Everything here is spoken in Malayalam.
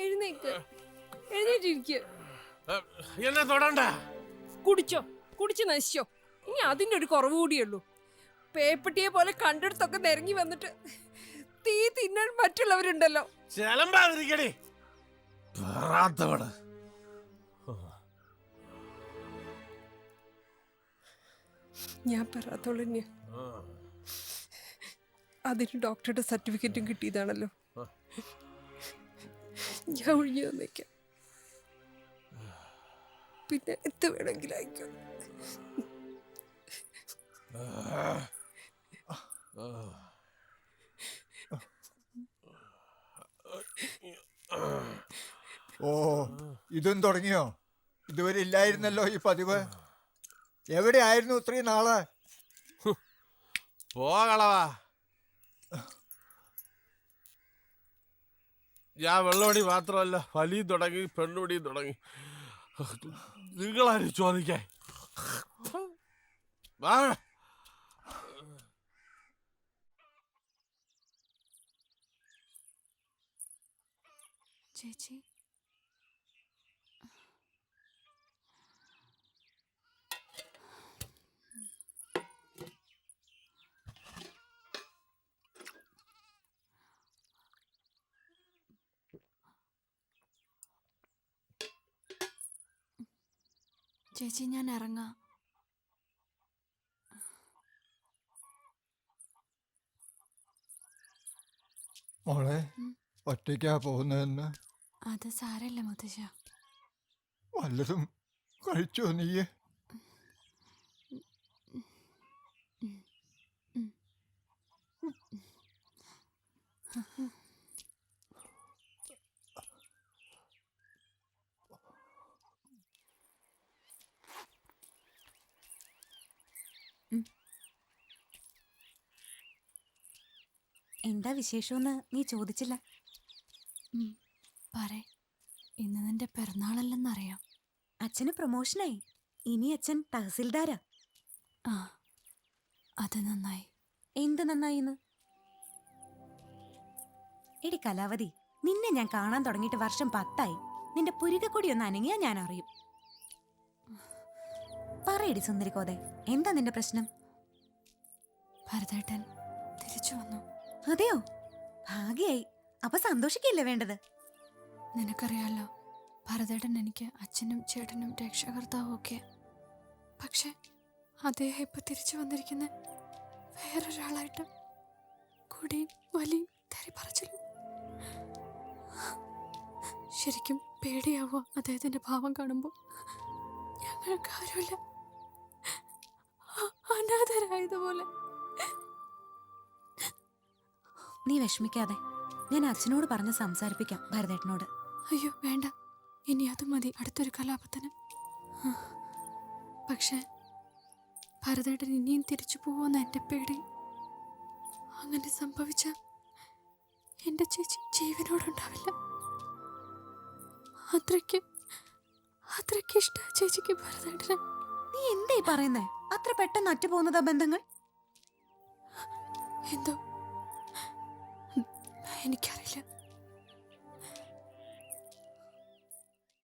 എഴുന്നേക്ക്, എഴുന്നേറ്റിരിക്കുക. എന്നെ തൊടണ്ട. കുടിച്ചോ, കുടിച്ച് നശിച്ചോ. ഇനി അതിൻ്റെ ഒരു കുറവ് കൂടിയുള്ളൂ. പേപ്പട്ടിയെ പോലെ കണ്ടെടുത്തൊക്കെ നിരങ്ങി വന്നിട്ട് തീ തിന്നാൻ മറ്റുള്ളവരുണ്ടല്ലോ. ചെലമ്പാതിരിക്കടി. ഞാൻ പറയാത്തോളൂ തന്നെയാ. അതിന് ഡോക്ടറുടെ സർട്ടിഫിക്കറ്റും കിട്ടിയതാണല്ലോ. ഞാൻ ഒഴിഞ്ഞു തന്നേക്കാം. പിന്നെ എന്ത് വേണമെങ്കിലും അയക്കും. ഓ, ഇതും തുടങ്ങിയോ? ഇതുവരെ ഇല്ലായിരുന്നല്ലോ ഈ പതിവ്. എവിടെ ആയിരുന്നു ഇത്രയും നാളെ? പോകളവാ. ഞാൻ വെള്ളമടി മാത്രമല്ല, വലിയും തുടങ്ങി, പെണ്ണുടിയും തുടങ്ങി. നിങ്ങളാരും ചോദിക്കാൻ. ചേച്ചി, ചേച്ചി ഞാൻ ഇറങ്ങാം. മോളെ, ഒറ്റയ്ക്കാ പോകുന്നതെന്ന്? അത് സാരമില്ല മുത്തശ്ശ. വല്ലതും കഴിച്ചോ നീയെ? എന്താ വിശേഷമെന്ന് നീ ചോദിച്ചില്ല. പറ. ഇന്ന് നിന്റെ പിറന്നാളല്ലെന്നറിയാം. അച്ഛന് പ്രൊമോഷനായി. ഇനി അച്ഛൻ തഹസിൽദാരാ. ആ, അത് നന്നായി. എന്ത് നന്നായിന്ന്? എടി കലാവതി, നിന്നെ ഞാൻ കാണാൻ തുടങ്ങിയിട്ട് വർഷം 10ആയി. നിന്റെ പുരികക്കൊടി ഒന്ന് അനങ്ങിയാ ഞാൻ അറിയും. പറയടി സുന്ദരിക്കോതെ, എന്താ നിന്റെ പ്രശ്നം? ഭരതേട്ടൻ തിരിച്ചു വന്നു. അതെയോ? ഭാഗ്യായി. അപ്പൊ സന്തോഷിക്കല്ലേ വേണ്ടത്? നിനക്കറിയാലോ, ഭരതേട്ടൻ എനിക്ക് അച്ഛനും ചേട്ടനും രക്ഷകർത്താവും ഒക്കെ. പക്ഷെ അദ്ദേഹം ഇപ്പൊ തിരിച്ചു വന്നിരിക്കുന്ന വേറൊരാളായിട്ട്. കുടിയും വലിയും തെറിപ്പറച്ചിലും. ശരിക്കും പേടിയാവുക അദ്ദേഹത്തിന്റെ ഭാവം കാണുമ്പോൾ. ഞങ്ങൾക്ക് ആരുമില്ല, അനാഥരായതുപോലെ. നീ വിഷമിക്കാതെ, ഞാൻ അച്ഛനോട് പറഞ്ഞ് സംസാരിപ്പിക്കാം ഭരതേട്ടനോട്. അയ്യോ വേണ്ട, ഇനി അത് മതി അടുത്തൊരു കലാപത്തിന്. പക്ഷെ ഭരതേട്ടൻ ഇനിയും തിരിച്ചു പോവുമെന്ന് എൻ്റെ പേടി. അങ്ങനെ സംഭവിച്ച എൻ്റെ ചേച്ചി ജീവനോടുണ്ടാവില്ല. അത്രയ്ക്ക് ഇഷ്ട ചേച്ചിക്ക് ഭരതേട്ടനെ. നീ എന്തായി പറയുന്നേ? അത്ര പെട്ടെന്ന് അറ്റുപോകുന്നതാ ബന്ധങ്ങൾ? എന്തോ എനിക്കറിയില്ല.